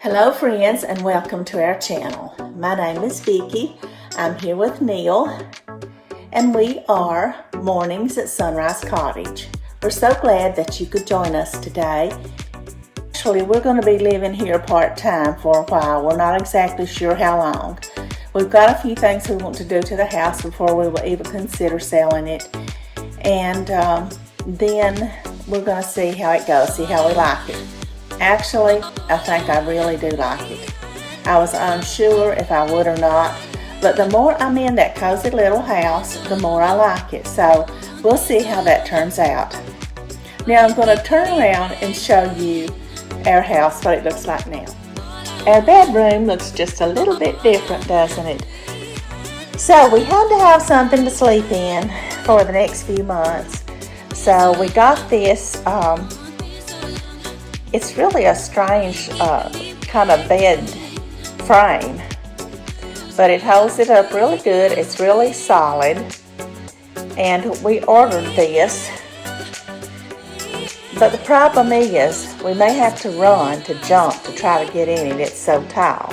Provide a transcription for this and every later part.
Hello friends and welcome to our channel. My name is Vicki. I'm here with Neil and we are Mornings at Sunrise Cottage. We're so glad that you could join us today. Actually, we're going to be living here part-time for a while. We're not exactly sure how long. We've got a few things we want to do to the house before we will even consider selling it. And then we're going to see how it goes, see how we like it. Actually, I think I really do like it. I was unsure if I would or not, but the more I'm in that cozy little house, the more I like it. So we'll see how that turns out. Now I'm going to turn around and show you our house, what it looks like now. Our bedroom looks just a little bit different, doesn't it? So we had to have something to sleep in for the next few months. So we got this. It's really a strange kind of bed frame, but it holds it up really good. It's really solid, and we ordered this. But the problem is we may have to run to jump to try to get in it. It's so tall.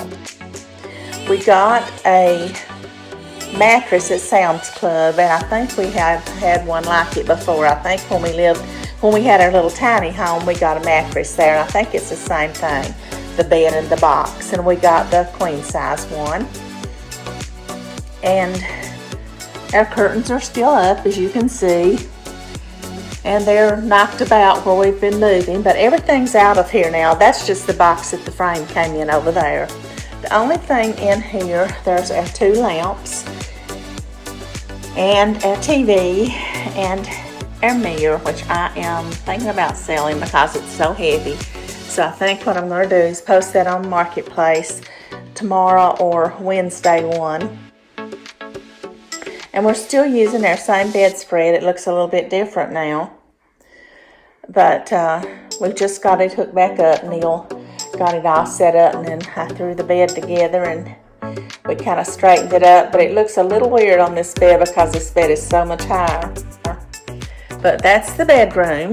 We got a mattress at Sam's Club, and I think we have had one like it before. I think when we had our little tiny home, we got a mattress there, and I think it's the same thing, the bed and the box, and we got the queen size one. And our curtains are still up, as you can see, and they're knocked about where we've been moving, but everything's out of here now. That's just the box that the frame came in over there. The only thing in here, there's our two lamps and our TV and our mirror, which I am thinking about selling because it's so heavy. So I think what I'm going to do is post that on Marketplace tomorrow or Wednesday one. And we're still using our same bedspread. It looks a little bit different now. But we've just got it hooked back up. Neil got it all set up, and then I threw the bed together and we kind of straightened it up. But it looks a little weird on this bed because this bed is so much higher. But that's the bedroom.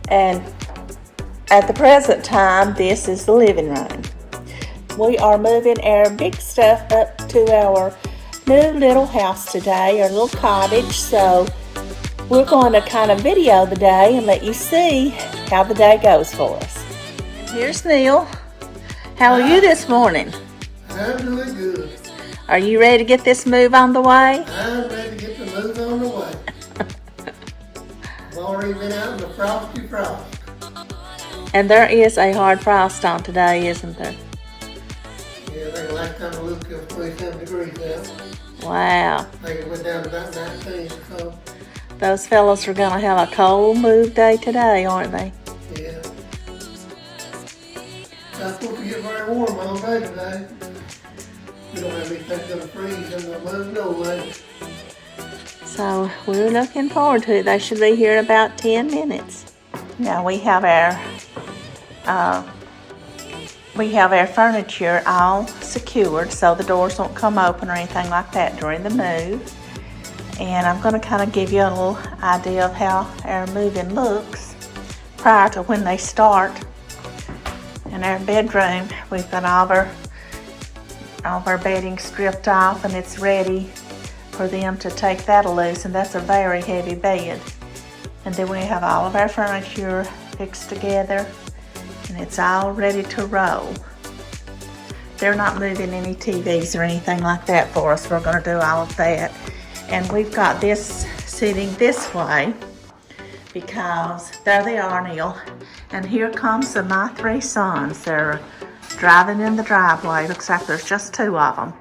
And at the present time, this is the living room. We are moving our big stuff up to our new little house today, our little cottage. So we're going to kind of video the day and let you see how the day goes for us. And here's Neil. How are you this morning? I'm doing good. Are you ready to get this move on the way? I'm ready to get the move on the way. I've already been out in the frosty frost. And there is a hard frost on today, isn't there? Yeah, I think last time I looked it was 27 degrees out. Wow. I think it went down to about 19 or so. Those fellows are going to have a cold move day today, aren't they? Yeah. Not supposed to get very warm all day today. We don't have anything going to freeze in the move no way. So we're looking forward to it. They should be here in about 10 minutes. Now we have our furniture all secured so the doors won't come open or anything like that during the move. And I'm going to kind of give you a little idea of how our moving looks prior to when they start. In our bedroom, we've got all of our bedding stripped off, and it's ready for them to take that loose, and that's a very heavy bed. And then we have all of our furniture fixed together, and it's all ready to roll. They're not moving any TVs or anything like that for us. We're going to do all of that. And we've got this sitting this way because there they are, Neil. And here comes my three sons. They're driving in the driveway. Looks like there's just two of them.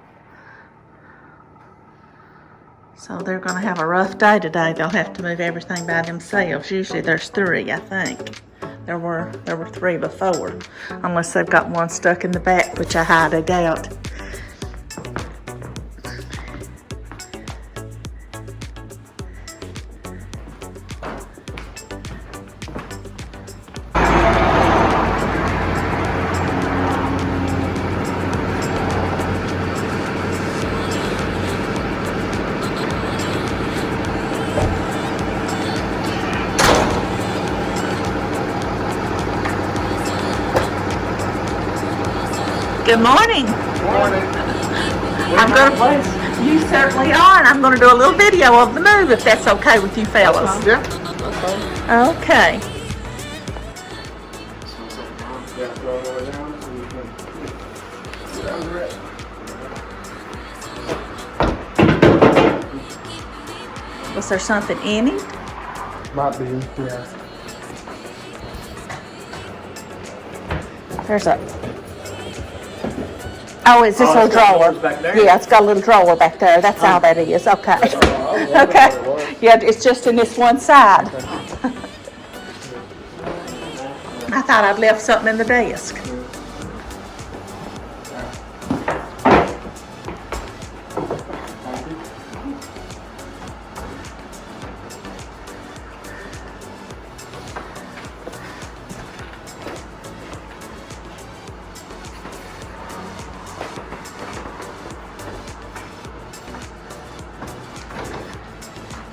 So they're going to have a rough day today. They'll have to move everything by themselves. Usually there's three, I think. There were three before, unless they've got one stuck in the back, which I highly doubt. Good morning. Morning. You certainly are, and I'm gonna do a little video of the move if that's okay with you fellas. Yeah, that's fine. Okay. Yeah, throw it over down so we can get under it. Was there something in it? Might be, yeah. There's a. Oh, is this a drawer? Yeah, it's got a little drawer back there. That's all that is. Okay. Okay. Yeah, it's just in this one side. I thought I'd left something in the desk.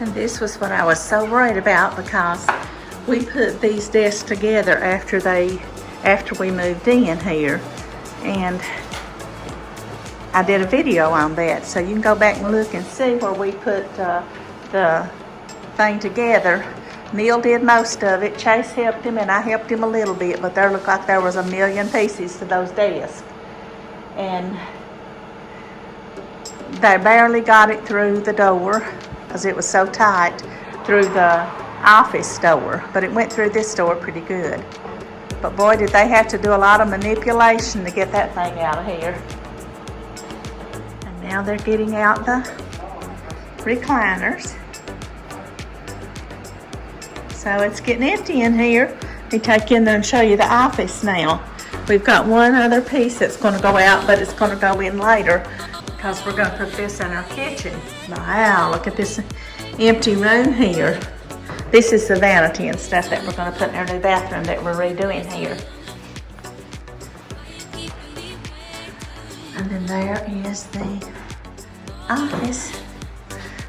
And this was what I was so worried about because we put these desks together after we moved in here, and I did a video on that, so you can go back and look and see where we put the thing together. Neil did most of it. Chase helped him, and I helped him a little bit, but there looked like there was a million pieces to those desks, and they barely got it through the door because it was so tight through the office door, but it went through this door pretty good. But boy, did they have to do a lot of manipulation to get that thing out of here. And now they're getting out the recliners. So it's getting empty in here. Let me take you in there and show you the office now. We've got one other piece that's going to go out, but it's going to go in later because we're going to put this in our kitchen. Wow, look at this empty room here. This is the vanity and stuff that we're going to put in our new bathroom that we're redoing here. And then there is the office.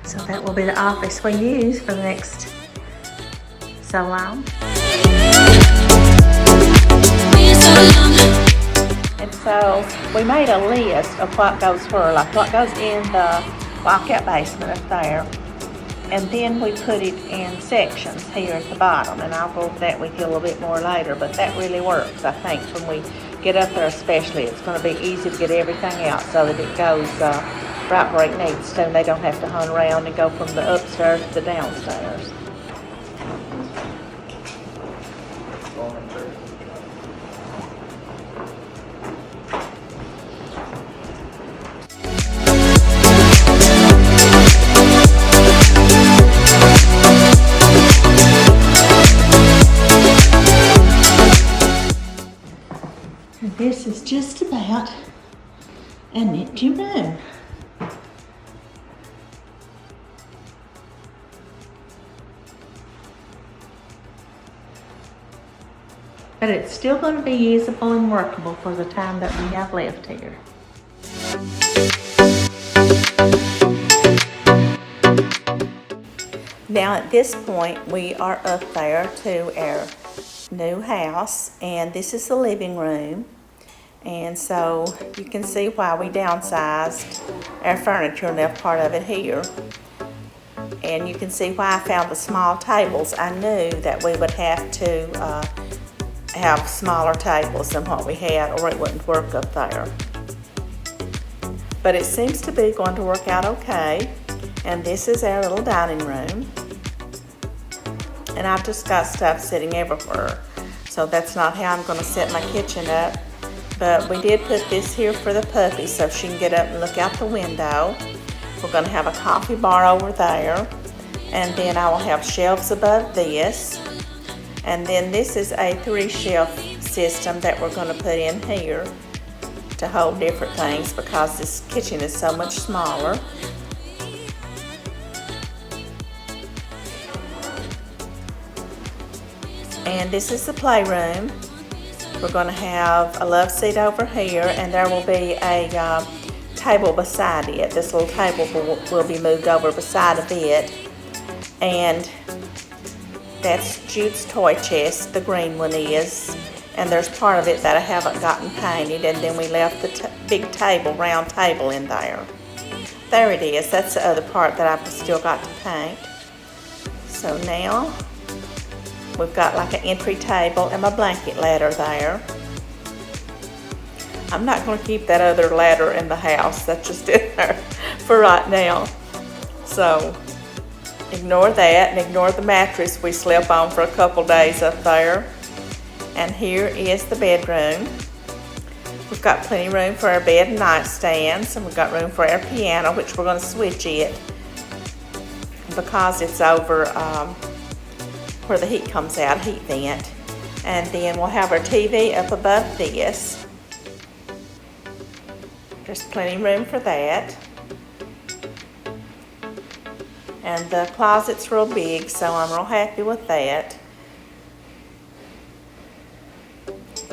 So that will be the office we use for the next so long. And so we made a list of what goes where, like what goes in the walkout basement up there. And then we put it in sections here at the bottom, and I'll go over that with you a little bit more later, but that really works, I think, when we get up there especially. It's going to be easy to get everything out so that it goes right where it needs to, and they don't have to hunt around and go from the upstairs to the downstairs. This is just about an empty room. But it's still going to be usable and workable for the time that we have left here. Now at this point we are up there to our new house, and this is the living room. And so you can see why we downsized our furniture and left part of it here. And you can see why I found the small tables. I knew that we would have to have smaller tables than what we had, or it wouldn't work up there. But it seems to be going to work out okay. And this is our little dining room. And I've just got stuff sitting everywhere. So that's not how I'm going to set my kitchen up. But we did put this here for the puppy so she can get up and look out the window. We're going to have a coffee bar over there. And then I will have shelves above this. And then this is a 3-shelf system that we're going to put in here to hold different things because this kitchen is so much smaller. And this is the playroom. We're going to have a love seat over here, and there will be a table beside it. This little table will be moved over beside of it. And that's Jude's toy chest, the green one is. And there's part of it that I haven't gotten painted, and then we left the big table, round table in there. There it is. That's the other part that I've still got to paint. So now we've got like an entry table and my blanket ladder there. I'm not going to keep that other ladder in the house. That's just in there for right now. So ignore that and ignore the mattress we slept on for a couple days up there. And here is the bedroom. We've got plenty of room for our bed and nightstands, and we've got room for our piano, which we're going to switch it because it's over where the heat comes out, heat vent. And then we'll have our TV up above this. There's plenty of room for that. And the closet's real big, so I'm real happy with that.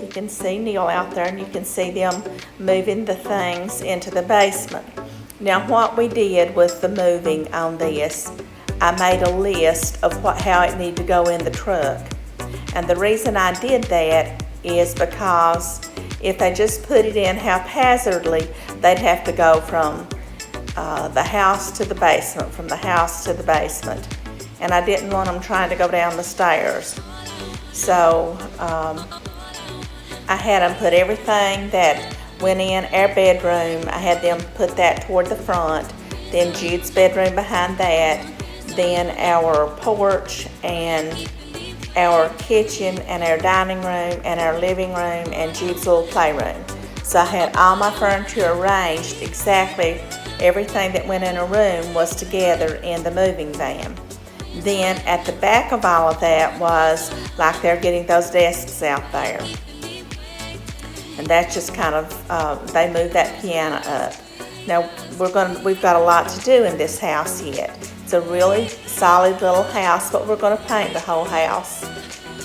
You can see Neil out there, and you can see them moving the things into the basement. Now what we did with the moving on this, I made a list of how it needed to go in the truck. And the reason I did that is because if they just put it in haphazardly, they'd have to go from the house to the basement, from the house to the basement. And I didn't want them trying to go down the stairs. So I had them put everything that went in our bedroom, I had them put that toward the front, then Jude's bedroom behind that, then our porch and our kitchen and our dining room and our living room and Jude's little playroom. So I had all my furniture arranged exactly. Everything that went in a room was together in the moving van. Then at the back of all of that was like they're getting those desks out there. And that's just kind of, they moved that piano up. Now we've got a lot to do in this house yet. It's a really solid little house, but we're going to paint the whole house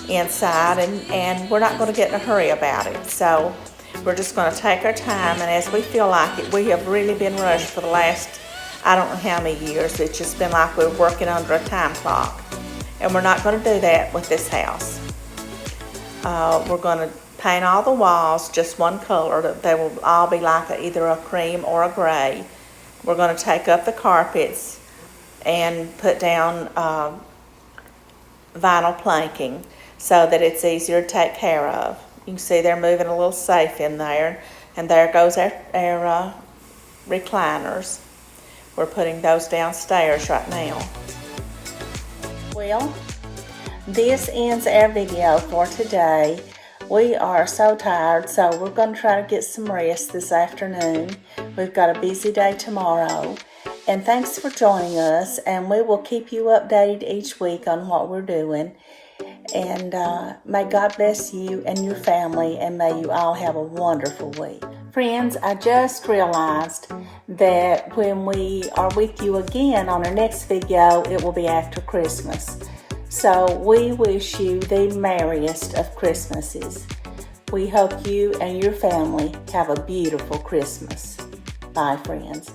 inside, and we're not going to get in a hurry about it. So we're just going to take our time, and as we feel like it. We have really been rushed for the last, I don't know how many years. It's just been like we're working under a time clock. And we're not going to do that with this house. We're going to paint all the walls just one color. They will all be like either a cream or a gray. We're going to take up the carpets and put down vinyl planking so that it's easier to take care of. You can see they're moving a little safe in there, and there goes our recliners. We're putting those downstairs right now. Well, this ends our video for today. We are so tired, so we're going to try to get some rest this afternoon. We've got a busy day tomorrow. And thanks for joining us, and we will keep you updated each week on what we're doing. And may God bless you and your family, and may you all have a wonderful week. Friends, I just realized that when we are with you again on our next video, it will be after Christmas. So we wish you the merriest of Christmases. We hope you and your family have a beautiful Christmas. Bye, friends.